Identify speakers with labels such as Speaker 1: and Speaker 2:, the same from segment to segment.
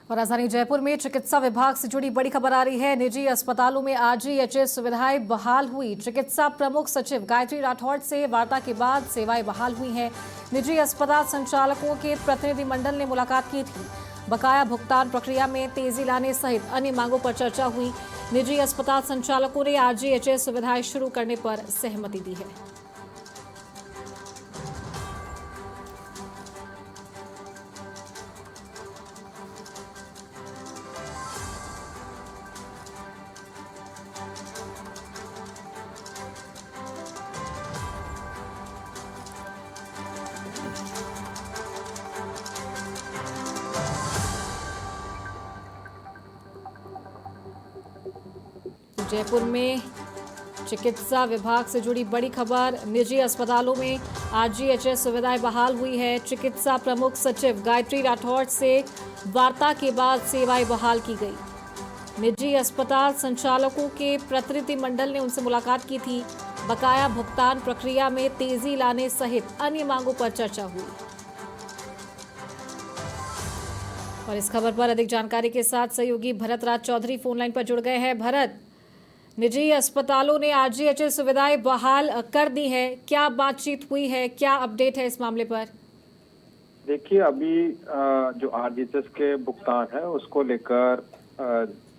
Speaker 1: और राजधानी जयपुर में चिकित्सा विभाग से जुड़ी बड़ी खबर आ रही है। निजी अस्पतालों में आरजीएचएस सुविधाएं बहाल हुई। चिकित्सा प्रमुख सचिव गायत्री राठौड़ से वार्ता के बाद सेवाएं बहाल हुई हैं। निजी अस्पताल संचालकों के प्रतिनिधिमंडल ने मुलाकात की थी। बकाया भुगतान प्रक्रिया में तेजी लाने सहित अन्य मांगों पर चर्चा हुई। निजी अस्पताल संचालकों ने आरजीएचएस सुविधाएं शुरू करने पर सहमति दी है। जयपुर में चिकित्सा विभाग से जुड़ी बड़ी खबर। निजी अस्पतालों में आरजीएचएस सुविधाएं बहाल हुई है। चिकित्सा प्रमुख सचिव गायत्री राठौड़ से वार्ता के बाद सेवाएं बहाल की गई। निजी अस्पताल संचालकों के प्रतिनिधिमंडल ने उनसे मुलाकात की थी। बकाया भुगतान प्रक्रिया में तेजी लाने सहित अन्य मांगों पर चर्चा हुई। और इस खबर पर अधिक जानकारी के साथ सहयोगी भरत राज चौधरी फोन लाइन पर जुड़ गए हैं। भरत, निजी अस्पतालों ने आरजीएचएस सुविधाएं बहाल कर दी है, क्या बातचीत हुई है, क्या अपडेट है इस मामले पर?
Speaker 2: देखिए, अभी जो आरजीएचएस के भुगतान है उसको लेकर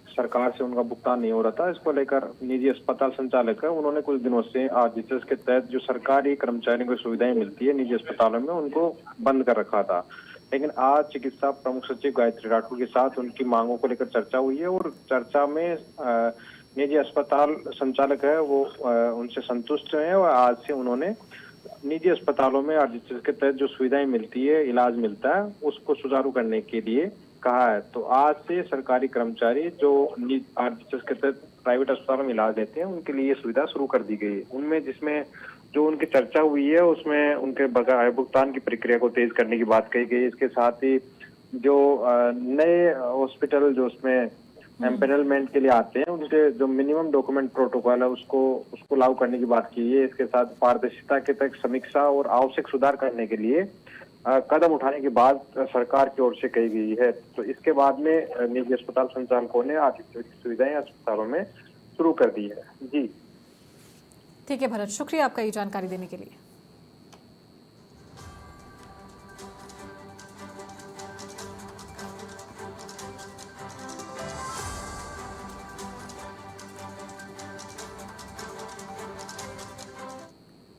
Speaker 2: सरकार से उनका भुगतान नहीं हो रहा था। इसको लेकर निजी अस्पताल संचालक है, उन्होंने कुछ दिनों से आरजीएचएस के तहत जो सरकारी कर्मचारियों को सुविधाएं मिलती है निजी अस्पतालों में, उनको बंद कर रखा था। लेकिन आज चिकित्सा प्रमुख सचिव गायत्री राठौड़ के साथ उनकी मांगों को लेकर चर्चा हुई है और चर्चा में निजी अस्पताल संचालक है वो उनसे संतुष्ट हैं और आज से उन्होंने निजी अस्पतालों में आरजीएचएस के तहत जो सुविधाएं मिलती है, इलाज मिलता है, उसको सुचारू करने के लिए कहा है। तो आज से सरकारी कर्मचारी जो आरजीएचएस के तहत प्राइवेट अस्पतालों में इलाज लेते हैं उनके लिए ये सुविधा शुरू कर दी गई है। उनमें जिसमें जो उनकी चर्चा हुई है उसमें उनके बकाया भुगतान की प्रक्रिया को तेज करने की बात कही गई। इसके साथ ही जो नए हॉस्पिटल जो उसमें एम्पेनलमेंट के लिए आते हैं उनके जो मिनिमम डॉक्यूमेंट प्रोटोकॉल है उसको लागू करने की बात की है। इसके साथ पारदर्शिता के तहत समीक्षा और आवश्यक सुधार करने के लिए कदम उठाने की बात सरकार की ओर से कही गई है। तो इसके बाद में निजी अस्पताल संचालकों ने आरजीएचएस सुविधाएं अस्पतालों में शुरू कर दी है। जी
Speaker 1: ठीक है भरत, शुक्रिया आपका ये जानकारी देने के लिए।